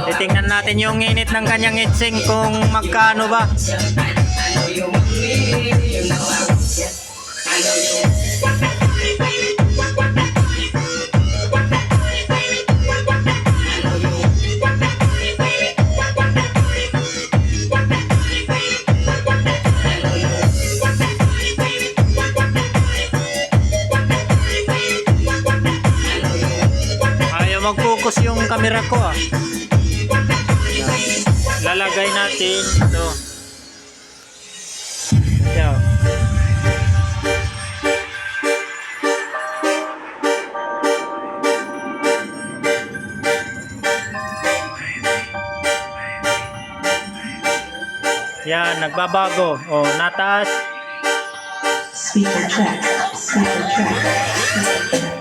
Titingnan natin yung init ng kanyang itsing kung magkano ba. Ayaw mag-focus yung camera ko ah. Lalagay natin ito. Yan. Yan, nagbabago. O, nataas. Speaker check. Speaker check.